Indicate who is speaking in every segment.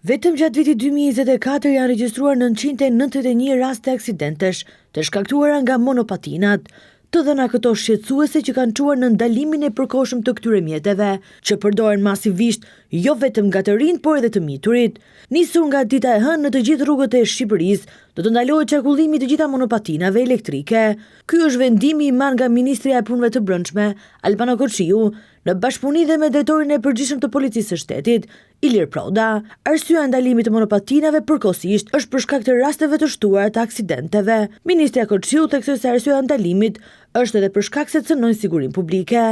Speaker 1: Vetëm gjatë vitit 2024 janë regjistruar 991 raste aksidentesh të shkaktuara nga monopatinat. Të dhëna këto shqetësuese që kanë çuar në ndalimin e përkohshëm të këtyre mjeteve, që përdoren masivisht jo vetëm nga të rinjt, por edhe të miturit. Nisur nga dita e hënë në të gjithë rrugët e Shqipërisë, do të ndalohet qarkullimi të gjitha monopatinave elektrike. Ky është vendimi i marrë nga Ministria e Punëve të Brendshme, Albana Koçiu, në bashkëpunim dhe me drejtorin e përgjithshëm të Policisë së Shtetit, Ilir Proda. Arsyeja e ndalimit të monopatinave përkohësisht është për shkak të rasteve të shtuara të aksidenteve. Ministria Koçiu theksoi se arsyeja e ndalimit është edhe për shkak se cënojnë sigurinë publike.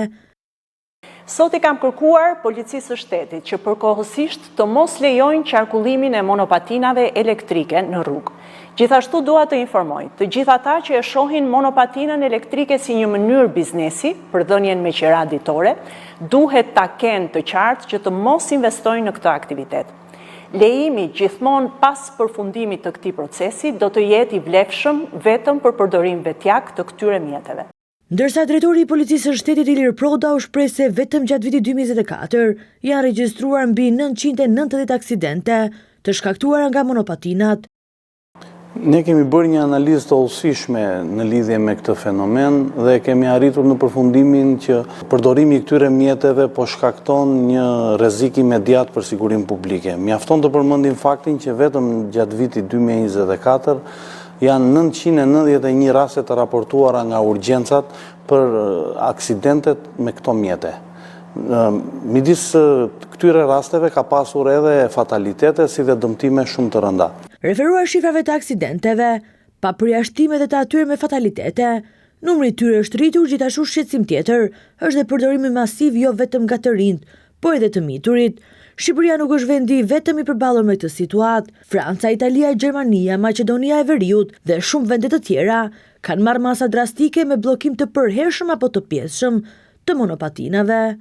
Speaker 2: Sot i kam kërkuar Policisë së Shtetit që përkohësisht të mos lejojnë qarkullimin e monopatinave elektrike në rrugë. Gjithashtu dua të informoj të gjithë ata që e shohin monopatinën elektrike si një mënyrë biznesi për dhënien me qira ditore, duhet ta kenë të qartë që të mos investojnë në këtë aktivitet. Lejimi gjithmonë pas përfundimit të këtij procesi do të jetë i vlefshëm vetëm për përdorim vetjak të këtyre mjeteve.
Speaker 1: Ndërsa drejtori i Policisë së Shtetit Ilir Proda u shpreh se vetëm gjatë vitit 2024 janë regjistruar mbi 990 aksidente të shkaktuara nga monopatinat.
Speaker 3: Ne kemi bërë një analizë të hollësishme në lidhje me këtë fenomen dhe kemi arritur në përfundimin që përdorimi i këtyre mjeteve po shkakton një rrezik imediat për sigurinë publike. Mjafton të përmendim faktin që vetëm gjatë vitit 2024 janë 991 raste të raportuara nga urgjencat për aksidentet me këto mjete. Midis këtyre rasteve ka pasur edhe fatalitete si dhe dëmtime shumë të rënda.
Speaker 1: Referuar shifrave të aksidenteve, pa përjashtimet e të atyre me fatalitete, numri i tyre është rritur. Gjithashtu shqetësim tjetër është dhe përdorimi masiv jo vetëm nga të rinjt, por edhe të miturit. Shqipëria nuk është vendi vetëm i përballur me këtë situatë. Franca, Italia, Gjermania, Maqedonia e Veriut dhe shumë vende të tjera kanë marrë masa drastike me bllokim të përhershëm apo të pjesshëm të monopatinave.